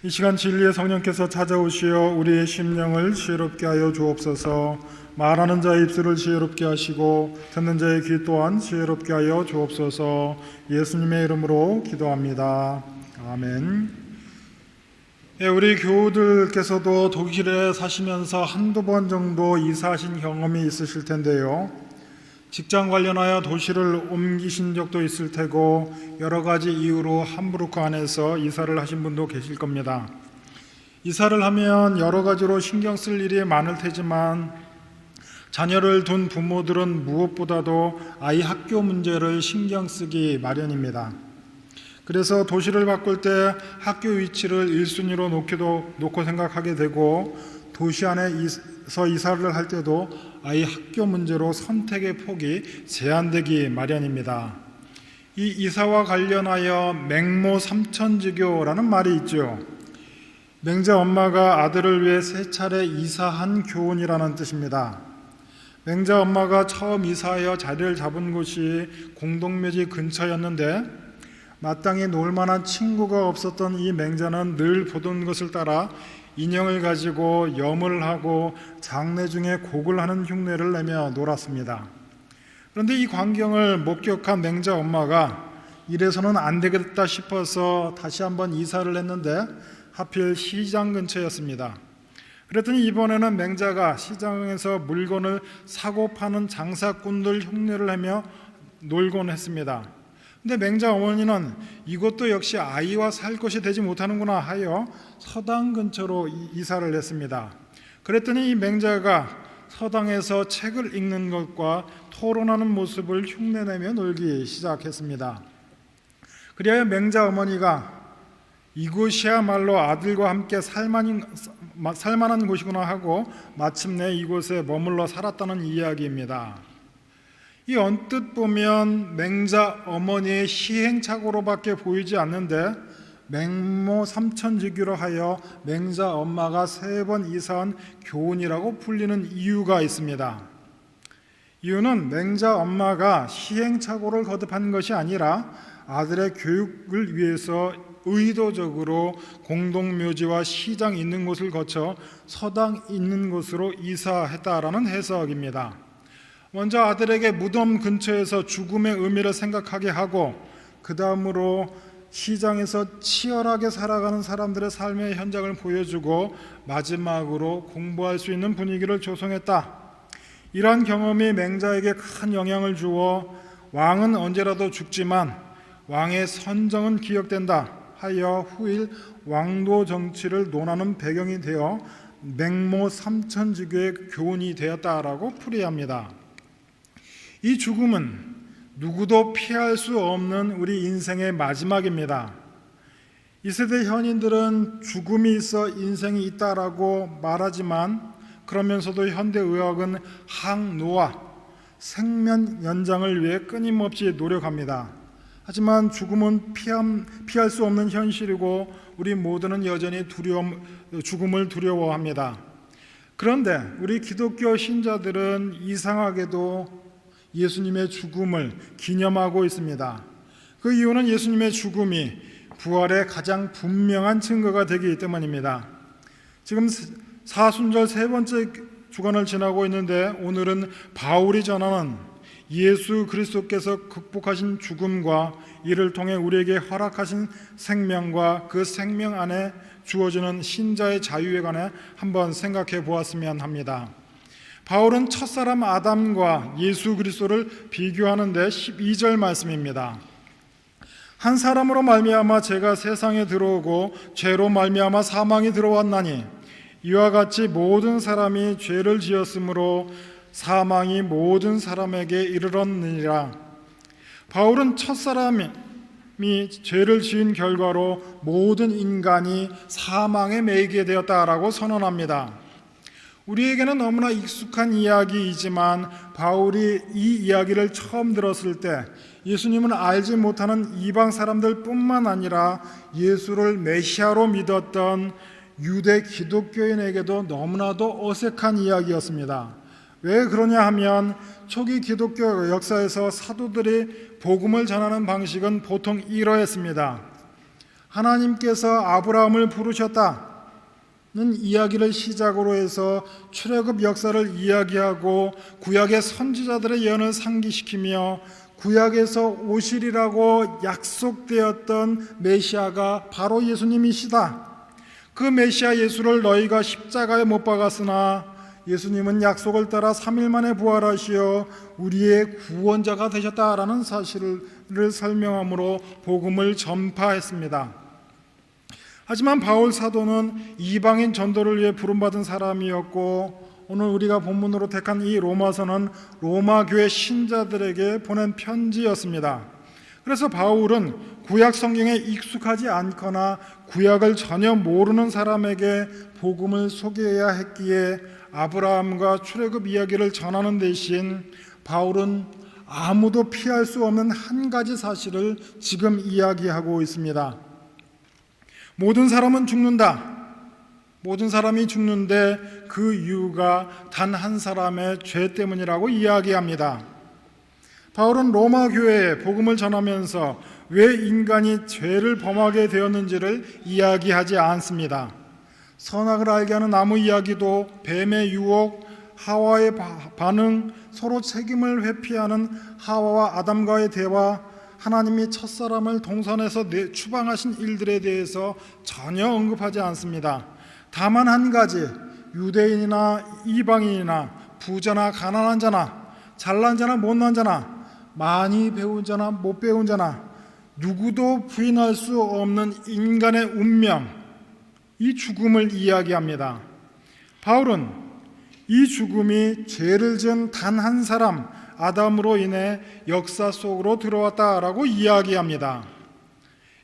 이 시간 진리의 성령께서 찾아오시어 우리의 심령을 지혜롭게 하여 주옵소서. 말하는 자의 입술을 지혜롭게 하시고 듣는 자의 귀 또한 지혜롭게 하여 주옵소서. 예수님의 이름으로 기도합니다. 아멘. 우리 교우들께서도 독일에 사시면서 한두 번 정도 이사하신 경험이 있으실 텐데요. 직장 관련하여 도시를 옮기신 적도 있을 테고 여러 가지 이유로 함부르크 안에서 이사를 하신 분도 계실 겁니다. 이사를 하면 여러 가지로 신경 쓸 일이 많을 테지만 자녀를 둔 부모들은 무엇보다도 아이 학교 문제를 신경 쓰기 마련입니다. 그래서 도시를 바꿀 때 학교 위치를 1순위로 놓고 생각하게 되고 도시 안에서 이사를 할 때도 아이 학교 문제로 선택의 폭이 제한되기 마련입니다. 이 이사와 관련하여 맹모 삼천지교라는 말이 있죠. 맹자 엄마가 아들을 위해 세 차례 이사한 교훈이라는 뜻입니다. 맹자 엄마가 처음 이사하여 자리를 잡은 곳이 공동묘지 근처였는데 마땅히 놀 만한 친구가 없었던 이 맹자는 늘 보던 것을 따라 인형을 가지고 염을 하고 장례 중에 곡을 하는 흉내를 내며 놀았습니다. 그런데 이 광경을 목격한 맹자 엄마가 이래서는 안 되겠다 싶어서 다시 한번 이사를 했는데 하필 시장 근처였습니다. 그랬더니 이번에는 맹자가 시장에서 물건을 사고 파는 장사꾼들 흉내를 내며 놀곤 했습니다. 근데 맹자 어머니는 이것도 역시 아이와 살 것이 되지 못하는구나 하여 서당 근처로 이사를 했습니다. 그랬더니 이 맹자가 서당에서 책을 읽는 것과 토론하는 모습을 흉내내며 놀기 시작했습니다. 그리하여 맹자 어머니가 이곳이야말로 아들과 함께 살만한 곳이구나 하고 마침내 이곳에 머물러 살았다는 이야기입니다. 이 언뜻 보면 맹자 어머니의 시행착오로밖에 보이지 않는데 맹모 삼천지교로 하여 맹자 엄마가 3번 이사한 교훈이라고 불리는 이유가 있습니다. 이유는 맹자 엄마가 시행착오를 거듭한 것이 아니라 아들의 교육을 위해서 의도적으로 공동묘지와 시장 있는 곳을 거쳐 서당 있는 곳으로 이사했다라는 해석입니다. 먼저 아들에게 무덤 근처에서 죽음의 의미를 생각하게 하고 그 다음으로 시장에서 치열하게 살아가는 사람들의 삶의 현장을 보여주고 마지막으로 공부할 수 있는 분위기를 조성했다. 이러한 경험이 맹자에게 큰 영향을 주어 왕은 언제라도 죽지만 왕의 선정은 기억된다 하여 후일 왕도 정치를 논하는 배경이 되어 맹모 삼천지교의 교훈이 되었다라고 풀이합니다. 이 죽음은 누구도 피할 수 없는 우리 인생의 마지막입니다. 이 세대 현인들은 죽음이 있어 인생이 있다라고 말하지만 그러면서도 현대의학은 항노화, 생명 연장을 위해 끊임없이 노력합니다. 하지만 죽음은 피할 수 없는 현실이고 우리 모두는 여전히 죽음을 두려워합니다. 그런데 우리 기독교 신자들은 이상하게도 예수님의 죽음을 기념하고 있습니다. 그 이유는 예수님의 죽음이 부활의 가장 분명한 증거가 되기 때문입니다. 지금 사순절 3번째 주간을 지나고 있는데 오늘은 바울이 전하는 예수 그리스도께서 극복하신 죽음과 이를 통해 우리에게 허락하신 생명과 그 생명 안에 주어지는 신자의 자유에 관해 한번 생각해 보았으면 합니다. 바울은 첫사람 아담과 예수 그리스도를 비교하는데 12절 말씀입니다. 한 사람으로 말미암아 죄가 세상에 들어오고 죄로 말미암아 사망이 들어왔나니 이와 같이 모든 사람이 죄를 지었으므로 사망이 모든 사람에게 이르렀느니라. 바울은 첫사람이 죄를 지은 결과로 모든 인간이 사망에 매이게 되었다라고 선언합니다. 우리에게는 너무나 익숙한 이야기이지만 바울이 이 이야기를 처음 들었을 때 예수님은 알지 못하는 이방 사람들 뿐만 아니라 예수를 메시아로 믿었던 유대 기독교인에게도 너무나도 어색한 이야기였습니다. 왜 그러냐 하면 초기 기독교 역사에서 사도들이 복음을 전하는 방식은 보통 이러했습니다. 하나님께서 아브라함을 부르셨다는 이야기를 시작으로 해서 출애굽 역사를 이야기하고 구약의 선지자들의 예언을 상기시키며 구약에서 오시리라고 약속되었던 메시아가 바로 예수님이시다. 그 메시아 예수를 너희가 십자가에 못 박았으나 예수님은 약속을 따라 3일 만에 부활하시어 우리의 구원자가 되셨다라는 사실을 설명함으로 복음을 전파했습니다. 하지만 바울 사도는 이방인 전도를 위해 부름받은 사람이었고 오늘 우리가 본문으로 택한 이 로마서는 로마 교회 신자들에게 보낸 편지였습니다. 그래서 바울은 구약 성경에 익숙하지 않거나 구약을 전혀 모르는 사람에게 복음을 소개해야 했기에 아브라함과 출애굽 이야기를 전하는 대신 바울은 아무도 피할 수 없는 한 가지 사실을 지금 이야기하고 있습니다. 모든 사람은 죽는다. 모든 사람이 죽는데 그 이유가 단 한 사람의 죄 때문이라고 이야기합니다. 바울은 로마 교회에 복음을 전하면서 왜 인간이 죄를 범하게 되었는지를 이야기하지 않습니다. 선악을 알게 하는 나무 이야기도 뱀의 유혹, 하와의 반응, 서로 책임을 회피하는 하와와 아담과의 대화, 하나님이 첫사람을 동산에서 추방하신 일들에 대해서 전혀 언급하지 않습니다. 다만 한 가지, 유대인이나 이방인이나 부자나 가난한 자나 잘난 자나 못난 자나 많이 배운 자나 못 배운 자나 누구도 부인할 수 없는 인간의 운명, 이 죽음을 이야기합니다. 바울은 이 죽음이 죄를 지은 단 한 사람 아담으로 인해 역사 속으로 들어왔다라고 이야기합니다.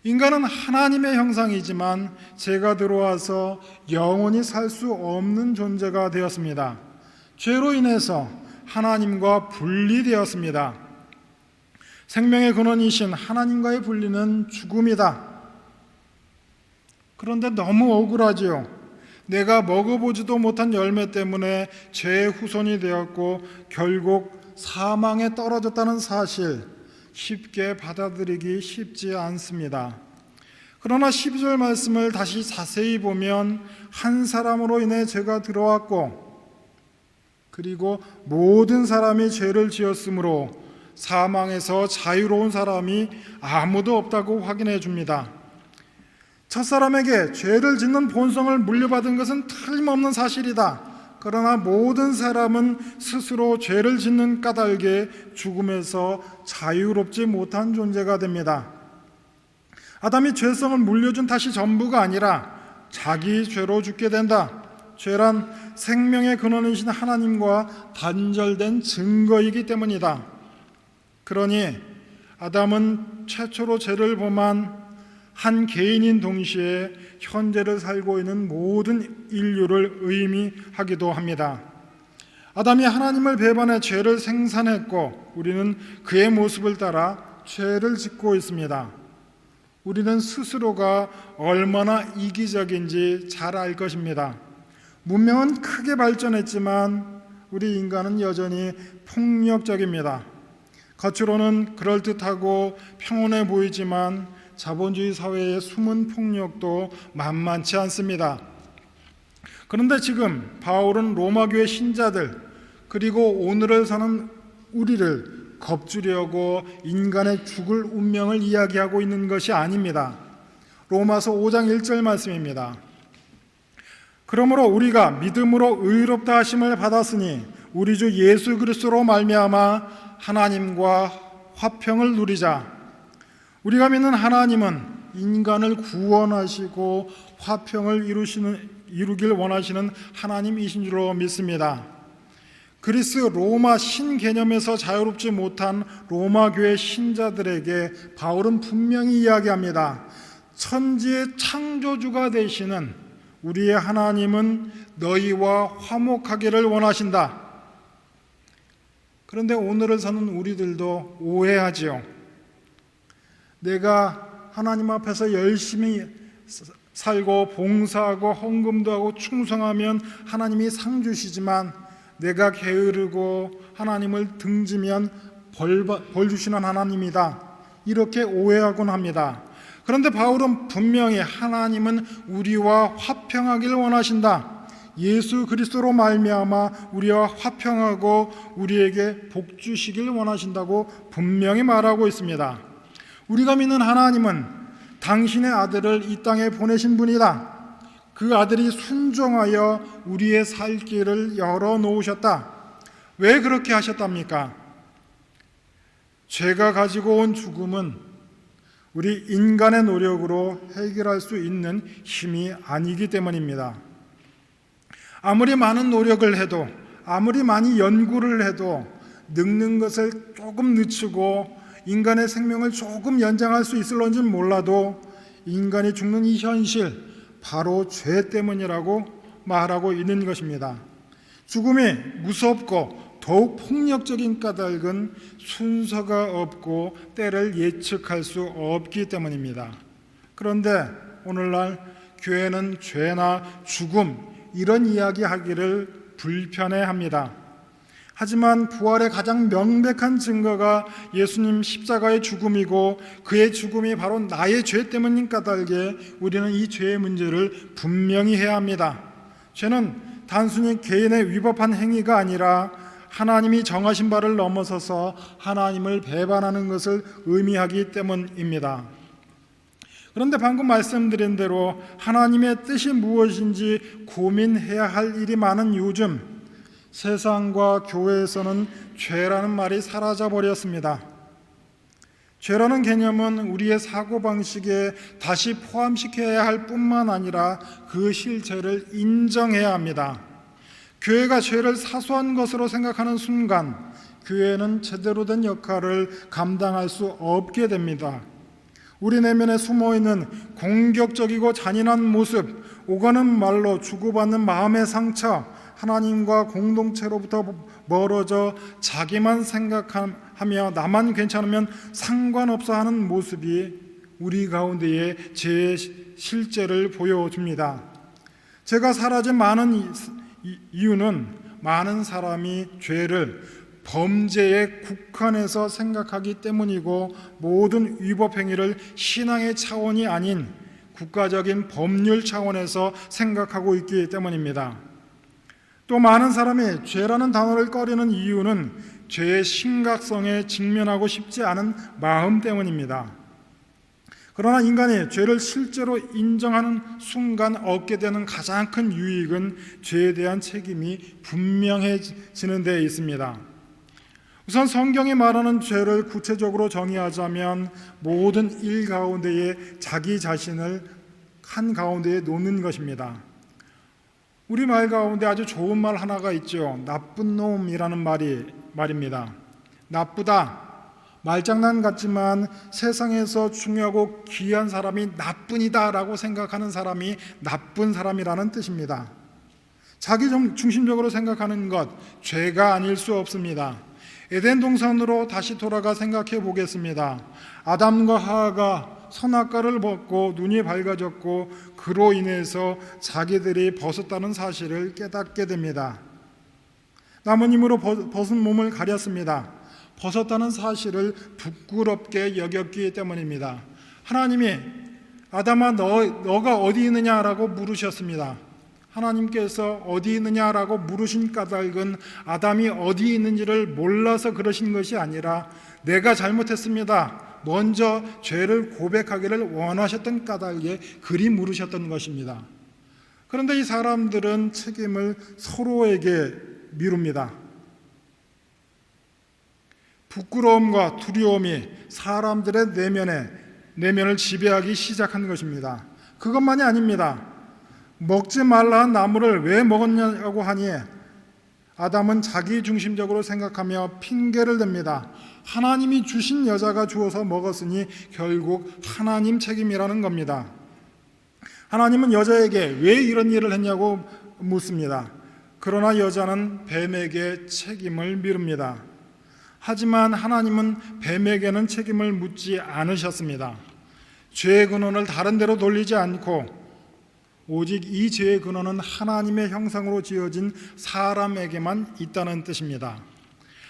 인간은 하나님의 형상이지만 죄가 들어와서 영원히 살 수 없는 존재가 되었습니다. 죄로 인해서 하나님과 분리되었습니다. 생명의 근원이신 하나님과의 분리는 죽음이다. 그런데 너무 억울하지요. 내가 먹어보지도 못한 열매 때문에 죄의 후손이 되었고 결국 사망에 떨어졌다는 사실, 쉽게 받아들이기 쉽지 않습니다. 그러나 12절 말씀을 다시 자세히 보면 한 사람으로 인해 죄가 들어왔고 그리고 모든 사람이 죄를 지었으므로 사망에서 자유로운 사람이 아무도 없다고 확인해 줍니다. 첫사람에게 죄를 짓는 본성을 물려받은 것은 틀림없는 사실이다. 그러나 모든 사람은 스스로 죄를 짓는 까닭에 죽음에서 자유롭지 못한 존재가 됩니다. 아담이 죄성을 물려준 탓이 전부가 아니라 자기 죄로 죽게 된다. 죄란 생명의 근원이신 하나님과 단절된 증거이기 때문이다. 그러니 아담은 최초로 죄를 범한 한 개인인 동시에 현재를 살고 있는 모든 인류를 의미하기도 합니다. 아담이 하나님을 배반해 죄를 생산했고 우리는 그의 모습을 따라 죄를 짓고 있습니다. 우리는 스스로가 얼마나 이기적인지 잘 알 것입니다. 문명은 크게 발전했지만 우리 인간은 여전히 폭력적입니다. 겉으로는 그럴듯하고 평온해 보이지만 자본주의 사회의 숨은 폭력도 만만치 않습니다. 그런데 지금 바울은 로마교회 신자들 그리고 오늘을 사는 우리를 겁주려고 인간의 죽을 운명을 이야기하고 있는 것이 아닙니다. 로마서 5장 1절 말씀입니다. 그러므로 우리가 믿음으로 의롭다 하심을 받았으니 우리 주 예수 그리스도로 말미암아 하나님과 화평을 누리자. 우리가 믿는 하나님은 인간을 구원하시고 화평을 이루길 원하시는 하나님이신 줄로 믿습니다. 그리스 로마 신개념에서 자유롭지 못한 로마 교회 신자들에게 바울은 분명히 이야기합니다. 천지의 창조주가 되시는 우리의 하나님은 너희와 화목하기를 원하신다. 그런데 오늘을 사는 우리들도 오해하지요. 내가 하나님 앞에서 열심히 살고 봉사하고 헌금도 하고 충성하면 하나님이 상 주시지만 내가 게으르고 하나님을 등지면 벌 주시는 하나님이다. 이렇게 오해하곤 합니다. 그런데 바울은 분명히 하나님은 우리와 화평하길 원하신다. 예수 그리스도로 말미암아 우리와 화평하고 우리에게 복 주시길 원하신다고 분명히 말하고 있습니다. 우리가 믿는 하나님은 당신의 아들을 이 땅에 보내신 분이다. 그 아들이 순종하여 우리의 살 길을 열어놓으셨다. 왜 그렇게 하셨답니까? 죄가 가지고 온 죽음은 우리 인간의 노력으로 해결할 수 있는 힘이 아니기 때문입니다. 아무리 많은 노력을 해도, 아무리 많이 연구를 해도 늙는 것을 조금 늦추고 인간의 생명을 조금 연장할 수 있을런지 몰라도 인간이 죽는 이 현실, 바로 죄 때문이라고 말하고 있는 것입니다. 죽음이 무섭고 더욱 폭력적인 까닭은 순서가 없고 때를 예측할 수 없기 때문입니다. 그런데 오늘날 교회는 죄나 죽음 이런 이야기 하기를 불편해합니다. 하지만 부활의 가장 명백한 증거가 예수님 십자가의 죽음이고 그의 죽음이 바로 나의 죄 때문인 까닭에 우리는 이 죄의 문제를 분명히 해야 합니다. 죄는 단순히 개인의 위법한 행위가 아니라 하나님이 정하신 바를 넘어서서 하나님을 배반하는 것을 의미하기 때문입니다. 그런데 방금 말씀드린 대로 하나님의 뜻이 무엇인지 고민해야 할 일이 많은 요즘, 세상과 교회에서는 죄라는 말이 사라져버렸습니다. 죄라는 개념은 우리의 사고방식에 다시 포함시켜야 할 뿐만 아니라 그 실체를 인정해야 합니다. 교회가 죄를 사소한 것으로 생각하는 순간 교회는 제대로 된 역할을 감당할 수 없게 됩니다. 우리 내면에 숨어있는 공격적이고 잔인한 모습, 오가는 말로 주고받는 마음의 상처, 하나님과 공동체로부터 멀어져 자기만 생각하며 나만 괜찮으면 상관없어 하는 모습이 우리 가운데의 죄의 실제를 보여줍니다. 죄가 사라진 많은 이유는 많은 사람이 죄를 범죄에 국한해서 생각하기 때문이고 모든 위법 행위를 신앙의 차원이 아닌 국가적인 법률 차원에서 생각하고 있기 때문입니다. 또 많은 사람이 죄라는 단어를 꺼리는 이유는 죄의 심각성에 직면하고 싶지 않은 마음 때문입니다. 그러나 인간이 죄를 실제로 인정하는 순간 얻게 되는 가장 큰 유익은 죄에 대한 책임이 분명해지는 데 있습니다. 우선 성경이 말하는 죄를 구체적으로 정의하자면 모든 일 가운데에 자기 자신을 한 가운데에 놓는 것입니다. 우리 말 가운데 아주 좋은 말 하나가 있죠. 나쁜 놈이라는 말입니다. 나쁘다. 말장난 같지만 세상에서 중요하고 귀한 사람이 나뿐이다라고 생각하는 사람이 나쁜 사람이라는 뜻입니다. 자기 중심적으로 생각하는 것, 죄가 아닐 수 없습니다. 에덴 동산으로 다시 돌아가 생각해 보겠습니다. 아담과 하와가 선악과를 먹고 눈이 밝아졌고 그로 인해서 자기들이 벗었다는 사실을 깨닫게 됩니다. 나무님으로 벗은 몸을 가렸습니다. 벗었다는 사실을 부끄럽게 여겼기 때문입니다. 하나님이 아담아 너가 어디 있느냐라고 물으셨습니다. 하나님께서 어디 있느냐라고 물으신 까닭은 아담이 어디 있는지를 몰라서 그러신 것이 아니라 내가 잘못했습니다. 먼저 죄를 고백하기를 원하셨던 까닭에 그리 물으셨던 것입니다. 그런데 이 사람들은 책임을 서로에게 미룹니다. 부끄러움과 두려움이 사람들의 내면을 지배하기 시작한 것입니다. 그것만이 아닙니다. 먹지 말라 한 나무를 왜 먹었냐고 하니 아담은 자기 중심적으로 생각하며 핑계를 댑니다. 하나님이 주신 여자가 주어서 먹었으니 결국 하나님 책임이라는 겁니다. 하나님은 여자에게 왜 이런 일을 했냐고 묻습니다. 그러나 여자는 뱀에게 책임을 미룹니다. 하지만 하나님은 뱀에게는 책임을 묻지 않으셨습니다. 죄의 근원을 다른 데로 돌리지 않고 오직 이 죄의 근원은 하나님의 형상으로 지어진 사람에게만 있다는 뜻입니다.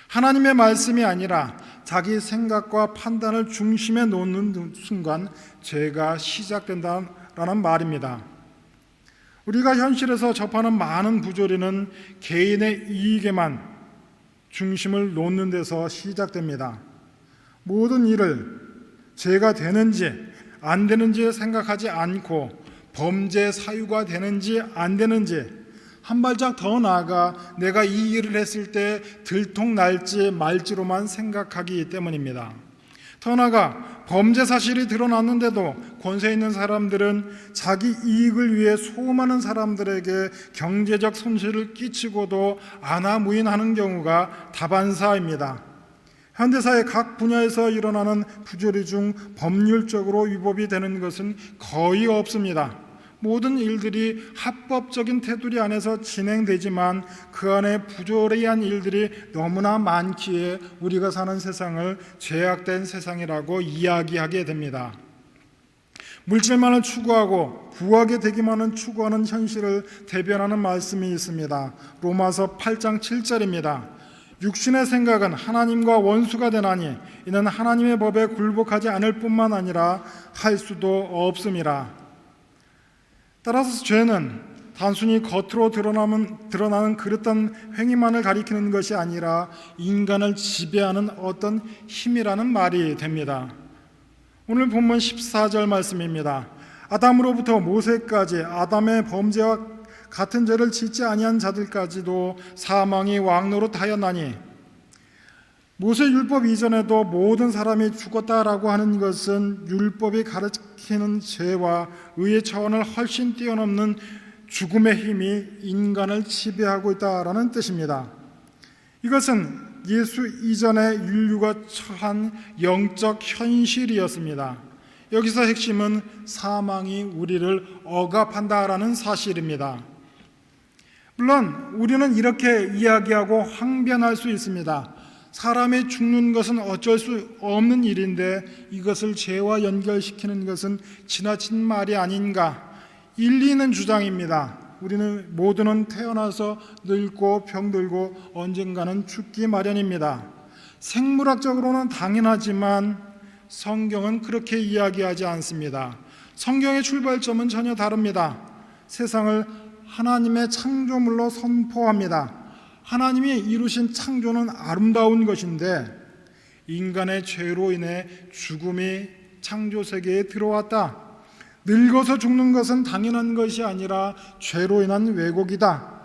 하나님의 말씀이 아니라 자기 생각과 판단을 중심에 놓는 순간 죄가 시작된다라는 말입니다. 우리가 현실에서 접하는 많은 부조리는 개인의 이익에만 중심을 놓는 데서 시작됩니다. 모든 일을 죄가 되는지 안 되는지 생각하지 않고 범죄 사유가 되는지 안 되는지, 한 발짝 더 나아가 내가 이 일을 했을 때 들통날지 말지로만 생각하기 때문입니다. 더 나아가 범죄 사실이 드러났는데도 권세 있는 사람들은 자기 이익을 위해 소음하는 사람들에게 경제적 손실을 끼치고도 안하무인하는 경우가 다반사입니다. 현대사의 각 분야에서 일어나는 부조리 중 법률적으로 위법이 되는 것은 거의 없습니다. 모든 일들이 합법적인 테두리 안에서 진행되지만 그 안에 부조리한 일들이 너무나 많기에 우리가 사는 세상을 죄악된 세상이라고 이야기하게 됩니다. 물질만을 추구하고 부하게 되기만을 추구하는 현실을 대변하는 말씀이 있습니다. 로마서 8장 7절입니다. 육신의 생각은 하나님과 원수가 되나니 이는 하나님의 법에 굴복하지 않을 뿐만 아니라 할 수도 없음이라. 따라서 죄는 단순히 겉으로 드러나는 그릇된 행위만을 가리키는 것이 아니라 인간을 지배하는 어떤 힘이라는 말이 됩니다. 오늘 본문 14절 말씀입니다. 아담으로부터 모세까지 아담의 범죄와 같은 죄를 짓지 아니한 자들까지도 사망이 왕노릇하였나니, 모세 율법 이전에도 모든 사람이 죽었다라고 하는 것은 율법이 가르치는 죄와 의의 차원을 훨씬 뛰어넘는 죽음의 힘이 인간을 지배하고 있다라는 뜻입니다. 이것은 예수 이전의 인류가 처한 영적 현실이었습니다. 여기서 핵심은 사망이 우리를 억압한다라는 사실입니다. 물론 우리는 이렇게 이야기하고 항변할 수 있습니다. 사람이 죽는 것은 어쩔 수 없는 일인데 이것을 죄와 연결시키는 것은 지나친 말이 아닌가? 일리 있는 주장입니다. 우리는 모두는 태어나서 늙고 병들고 언젠가는 죽기 마련입니다. 생물학적으로는 당연하지만 성경은 그렇게 이야기하지 않습니다. 성경의 출발점은 전혀 다릅니다. 세상을 하나님의 창조물로 선포합니다. 하나님이 이루신 창조는 아름다운 것인데 인간의 죄로 인해 죽음이 창조 세계에 들어왔다. 늙어서 죽는 것은 당연한 것이 아니라 죄로 인한 왜곡이다.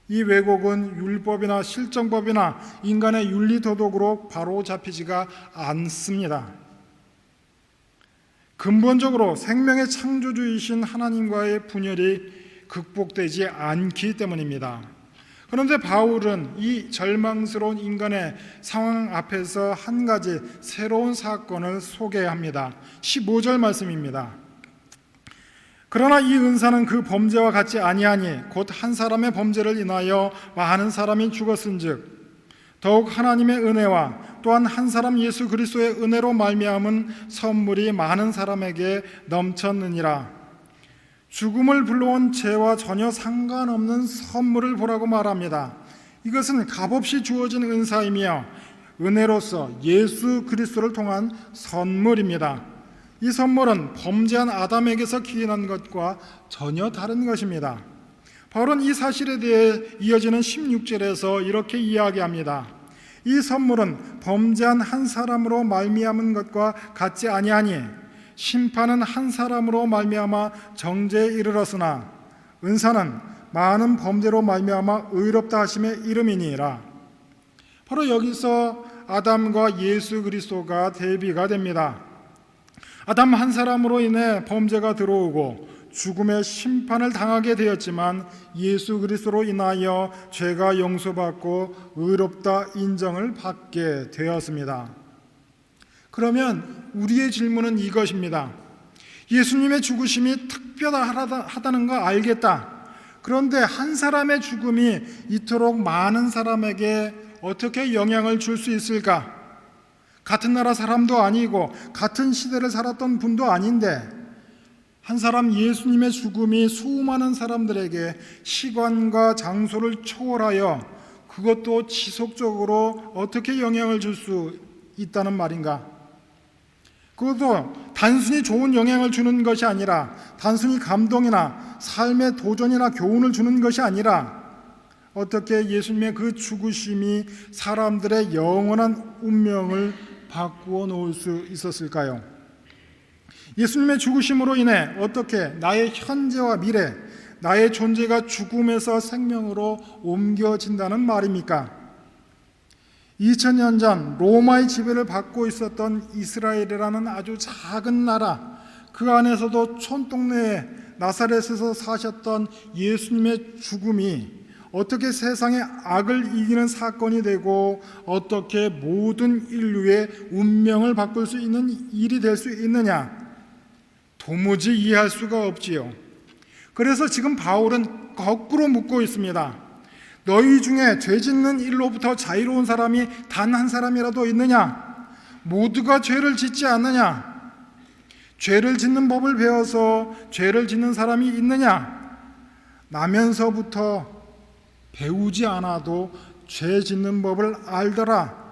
이 왜곡은 율법이나 실정법이나 인간의 윤리 도덕으로 바로 잡히지가 않습니다. 근본적으로 생명의 창조주이신 하나님과의 분열이 극복되지 않기 때문입니다. 그런데 바울은 이 절망스러운 인간의 상황 앞에서 한 가지 새로운 사건을 소개합니다. 15절 말씀입니다. 그러나 이 은사는 그 범죄와 같지 아니하니 곧 한 사람의 범죄를 인하여 많은 사람이 죽었은즉 더욱 하나님의 은혜와 또한 한 사람 예수 그리스도의 은혜로 말미암은 선물이 많은 사람에게 넘쳤느니라. 죽음을 불러온 죄와 전혀 상관없는 선물을 보라고 말합니다. 이것은 값없이 주어진 은사이며 은혜로서 예수 그리스도를 통한 선물입니다. 이 선물은 범죄한 아담에게서 기인한 것과 전혀 다른 것입니다. 바울은 이 사실에 대해 이어지는 16절에서 이렇게 이야기합니다. 이 선물은 범죄한 한 사람으로 말미암은 것과 같지 아니하니 심판은 한 사람으로 말미암아 정죄에 이르렀으나 은사는 많은 범죄로 말미암아 의롭다 하심의 이름이니라. 바로 여기서 아담과 예수 그리스도가 대비가 됩니다. 아담 한 사람으로 인해 범죄가 들어오고 죽음의 심판을 당하게 되었지만 예수 그리스도로 인하여 죄가 용서받고 의롭다 인정을 받게 되었습니다. 그러면 우리의 질문은 이것입니다. 예수님의 죽으심이 특별하다는 거 알겠다. 그런데 한 사람의 죽음이 이토록 많은 사람에게 어떻게 영향을 줄 수 있을까? 같은 나라 사람도 아니고 같은 시대를 살았던 분도 아닌데 한 사람 예수님의 죽음이 수많은 사람들에게 시간과 장소를 초월하여 그것도 지속적으로 어떻게 영향을 줄 수 있다는 말인가? 그것도 단순히 좋은 영향을 주는 것이 아니라, 단순히 감동이나 삶의 도전이나 교훈을 주는 것이 아니라, 어떻게 예수님의 그 죽으심이 사람들의 영원한 운명을 바꾸어 놓을 수 있었을까요? 예수님의 죽으심으로 인해 어떻게 나의 현재와 미래, 나의 존재가 죽음에서 생명으로 옮겨진다는 말입니까? 2000년 전 로마의 지배를 받고 있었던 이스라엘이라는 아주 작은 나라, 그 안에서도 촌동네에 나사렛에서 사셨던 예수님의 죽음이 어떻게 세상의 악을 이기는 사건이 되고 어떻게 모든 인류의 운명을 바꿀 수 있는 일이 될 수 있느냐, 도무지 이해할 수가 없지요. 그래서 지금 바울은 거꾸로 묻고 있습니다. 너희 중에 죄 짓는 일로부터 자유로운 사람이 단 한 사람이라도 있느냐? 모두가 죄를 짓지 않느냐? 죄를 짓는 법을 배워서 죄를 짓는 사람이 있느냐? 나면서부터 배우지 않아도 죄 짓는 법을 알더라.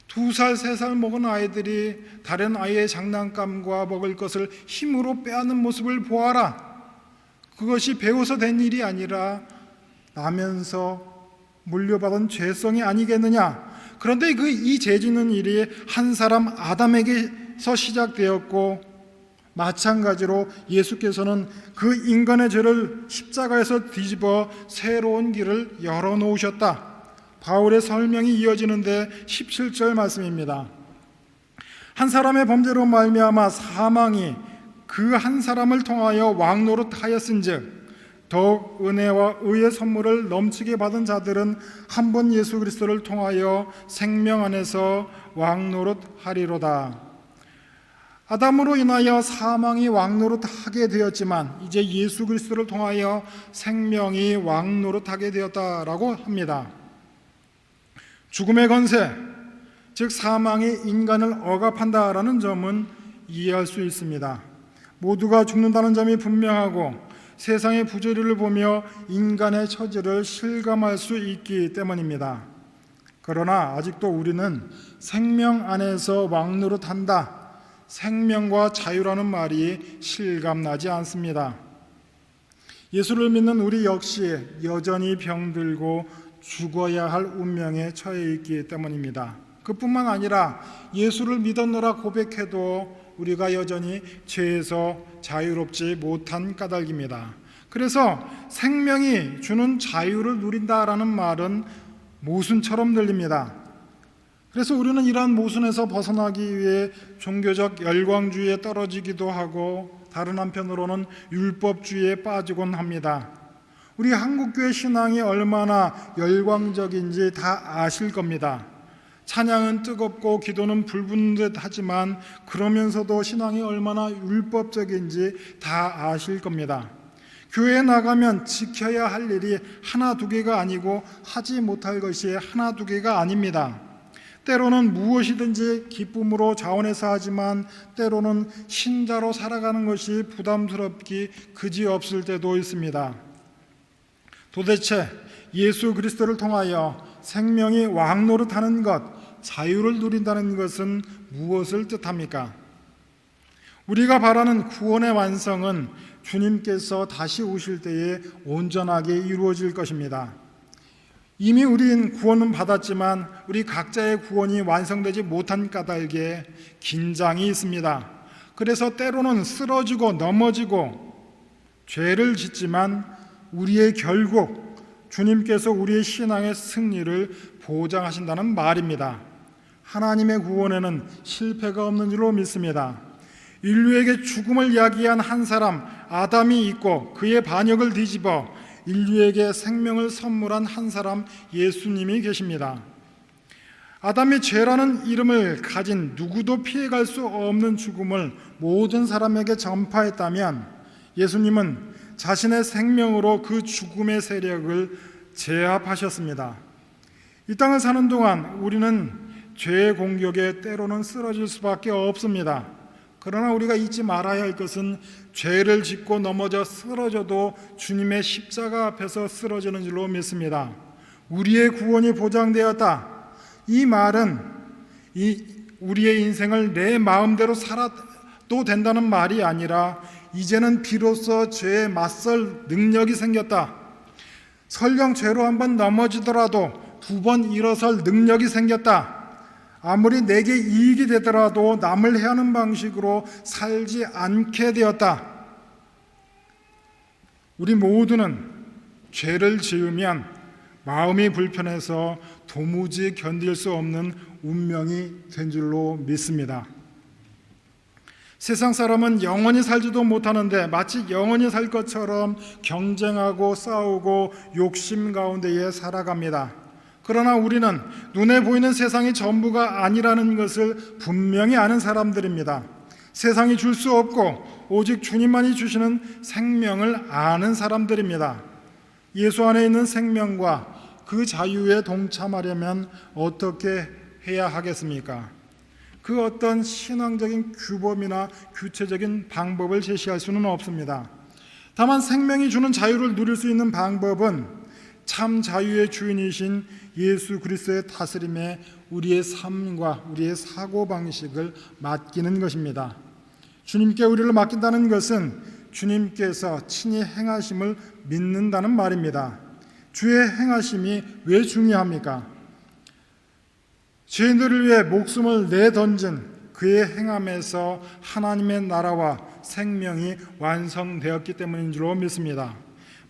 2살, 3살 먹은 아이들이 다른 아이의 장난감과 먹을 것을 힘으로 빼앗는 모습을 보아라. 그것이 배워서 된 일이 아니라 나면서 물려받은 죄성이 아니겠느냐. 그런데 이 죄 짓는 일이 한 사람 아담에게서 시작되었고, 마찬가지로 예수께서는 그 인간의 죄를 십자가에서 뒤집어 새로운 길을 열어놓으셨다. 바울의 설명이 이어지는데 17절 말씀입니다. 한 사람의 범죄로 말미암아 사망이 그 한 사람을 통하여 왕노릇하였은즉 더욱 은혜와 의의 선물을 넘치게 받은 자들은 한 번 예수 그리스도를 통하여 생명 안에서 왕노릇하리로다. 아담으로 인하여 사망이 왕노릇하게 되었지만 이제 예수 그리스도를 통하여 생명이 왕노릇하게 되었다라고 합니다. 죽음의 권세, 즉 사망이 인간을 억압한다라는 점은 이해할 수 있습니다. 모두가 죽는다는 점이 분명하고 세상의 부조리를 보며 인간의 처지를 실감할 수 있기 때문입니다. 그러나 아직도 우리는 생명 안에서 왕노릇한다, 생명과 자유라는 말이 실감나지 않습니다. 예수를 믿는 우리 역시 여전히 병들고 죽어야 할 운명에 처해 있기 때문입니다. 그뿐만 아니라 예수를 믿었노라 고백해도 우리가 여전히 죄에서 자유롭지 못한 까닭입니다. 그래서 생명이 주는 자유를 누린다라는 말은 모순처럼 들립니다. 그래서 우리는 이러한 모순에서 벗어나기 위해 종교적 열광주의에 떨어지기도 하고 다른 한편으로는 율법주의에 빠지곤 합니다. 우리 한국교회 신앙이 얼마나 열광적인지 다 아실 겁니다. 찬양은 뜨겁고 기도는 불붙는 듯 하지만 그러면서도 신앙이 얼마나 율법적인지 다 아실 겁니다. 교회에 나가면 지켜야 할 일이 하나 두 개가 아니고 하지 못할 것이 하나 두 개가 아닙니다. 때로는 무엇이든지 기쁨으로 자원해서 하지만 때로는 신자로 살아가는 것이 부담스럽기 그지없을 때도 있습니다. 도대체 예수 그리스도를 통하여 생명이 왕노릇하는 것, 자유를 누린다는 것은 무엇을 뜻합니까? 우리가 바라는 구원의 완성은 주님께서 다시 오실 때에 온전하게 이루어질 것입니다. 이미 우린 구원은 받았지만 우리 각자의 구원이 완성되지 못한 까닭에 긴장이 있습니다. 그래서 때로는 쓰러지고 넘어지고 죄를 짓지만 우리의 결국 주님께서 우리의 신앙의 승리를 보장하신다는 말입니다. 하나님의 구원에는 실패가 없는 줄로 믿습니다. 인류에게 죽음을 야기한 한 사람 아담이 있고 그의 반역을 뒤집어 인류에게 생명을 선물한 한 사람 예수님이 계십니다. 아담의 죄라는 이름을 가진 누구도 피해갈 수 없는 죽음을 모든 사람에게 전파했다면 예수님은 자신의 생명으로 그 죽음의 세력을 제압하셨습니다. 이 땅을 사는 동안 우리는 죄의 공격에 때로는 쓰러질 수밖에 없습니다. 그러나 우리가 잊지 말아야 할 것은 죄를 짓고 넘어져 쓰러져도 주님의 십자가 앞에서 쓰러지는 줄로 믿습니다. 우리의 구원이 보장되었다. 이 말은 우리의 인생을 내 마음대로 살아도 된다는 말이 아니라 이제는 비로소 죄에 맞설 능력이 생겼다. 설령 죄로 한번 넘어지더라도 두 번 일어설 능력이 생겼다. 아무리 내게 이익이 되더라도 남을 해하는 방식으로 살지 않게 되었다. 우리 모두는 죄를 지으면 마음이 불편해서 도무지 견딜 수 없는 운명이 된 줄로 믿습니다. 세상 사람은 영원히 살지도 못하는데 마치 영원히 살 것처럼 경쟁하고 싸우고 욕심 가운데에 살아갑니다. 그러나 우리는 눈에 보이는 세상이 전부가 아니라는 것을 분명히 아는 사람들입니다. 세상이 줄 수 없고 오직 주님만이 주시는 생명을 아는 사람들입니다. 예수 안에 있는 생명과 그 자유에 동참하려면 어떻게 해야 하겠습니까? 그 어떤 신앙적인 규범이나 구체적인 방법을 제시할 수는 없습니다. 다만 생명이 주는 자유를 누릴 수 있는 방법은 참 자유의 주인이신 예수 그리스도의 다스림에 우리의 삶과 우리의 사고방식을 맡기는 것입니다. 주님께 우리를 맡긴다는 것은 주님께서 친히 행하심을 믿는다는 말입니다. 주의 행하심이 왜 중요합니까? 죄인들을 위해 목숨을 내던진 그의 행함에서 하나님의 나라와 생명이 완성되었기 때문인 줄로 믿습니다.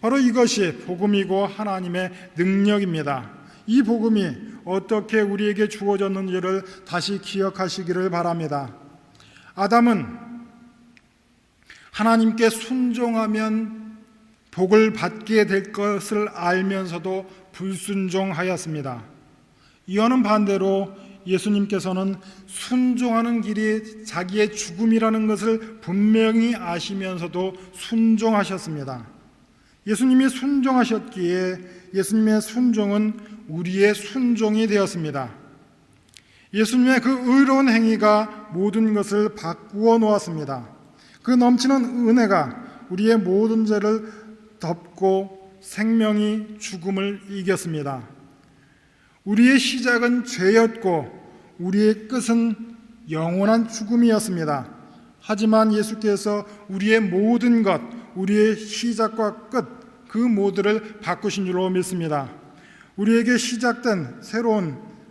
바로 이것이 복음이고 하나님의 능력입니다. 이 복음이 어떻게 우리에게 주어졌는지를 다시 기억하시기를 바랍니다. 아담은 하나님께 순종하면 복을 받게 될 것을 알면서도 불순종하였습니다. 이와는 반대로 예수님께서는 순종하는 길이 자기의 죽음이라는 것을 분명히 아시면서도 순종하셨습니다. 예수님이 순종하셨기에 예수님의 순종은 우리의 순종이 되었습니다. 예수님의 그 의로운 행위가 모든 것을 바꾸어 놓았습니다. 그 넘치는 은혜가 우리의 모든 죄를 덮고 생명이 죽음을 이겼습니다. 우리의 시작은 죄였고 우리의 끝은 영원한 죽음이었습니다. 하지만 예수께서 우리의 모든 것, 우리의 시작과 끝, 그 모두를 바꾸신 줄로 믿습니다. 우리에게 시작된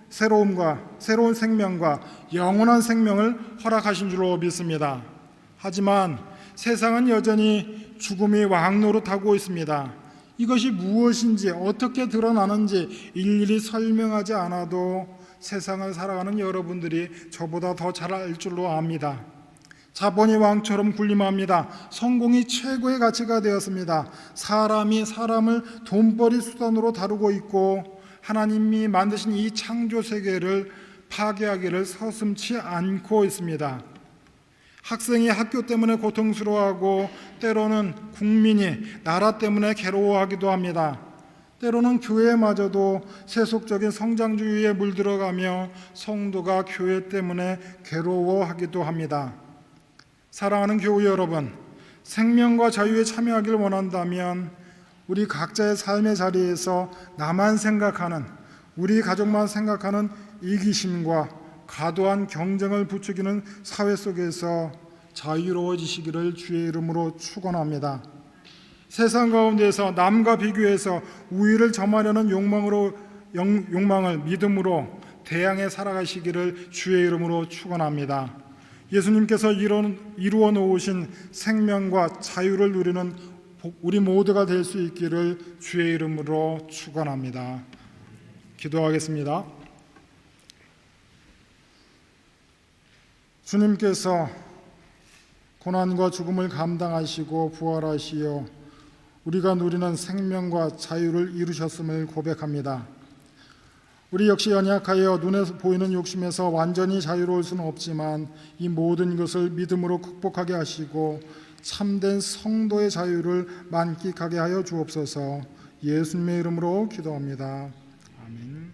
새로움과 새로운 생명과 영원한 생명을 허락하신 줄로 믿습니다. 하지만 세상은 여전히 죽음이 왕노릇하고 있습니다. 이것이 무엇인지 어떻게 드러나는지 일일이 설명하지 않아도 세상을 살아가는 여러분들이 저보다 더 잘 알 줄로 압니다. 자본이 왕처럼 군림합니다. 성공이 최고의 가치가 되었습니다. 사람이 사람을 돈벌이 수단으로 다루고 있고 하나님이 만드신 이 창조 세계를 파괴하기를 서슴지 않고 있습니다. 학생이 학교 때문에 고통스러워하고 때로는 국민이 나라 때문에 괴로워하기도 합니다. 때로는 교회마저도 세속적인 성장주의에 물들어가며 성도가 교회 때문에 괴로워하기도 합니다. 사랑하는 교우 여러분, 생명과 자유에 참여하기를 원한다면 우리 각자의 삶의 자리에서 나만 생각하는, 우리 가족만 생각하는 이기심과 과도한 경쟁을 부추기는 사회 속에서 자유로워지시기를 주의 이름으로 축원합니다. 세상 가운데서 남과 비교해서 우위를 점하려는 욕망을 믿음으로 대항해 살아가시기를 주의 이름으로 축원합니다. 예수님께서 이루어 놓으신 생명과 자유를 누리는 우리 모두가 될 수 있기를 주의 이름으로 축원합니다. 기도하겠습니다. 주님께서 고난과 죽음을 감당하시고 부활하시어 우리가 누리는 생명과 자유를 이루셨음을 고백합니다. 우리 역시 연약하여 눈에 보이는 욕심에서 완전히 자유로울 수는 없지만 이 모든 것을 믿음으로 극복하게 하시고 참된 성도의 자유를 만끽하게 하여 주옵소서. 예수님의 이름으로 기도합니다. 아멘.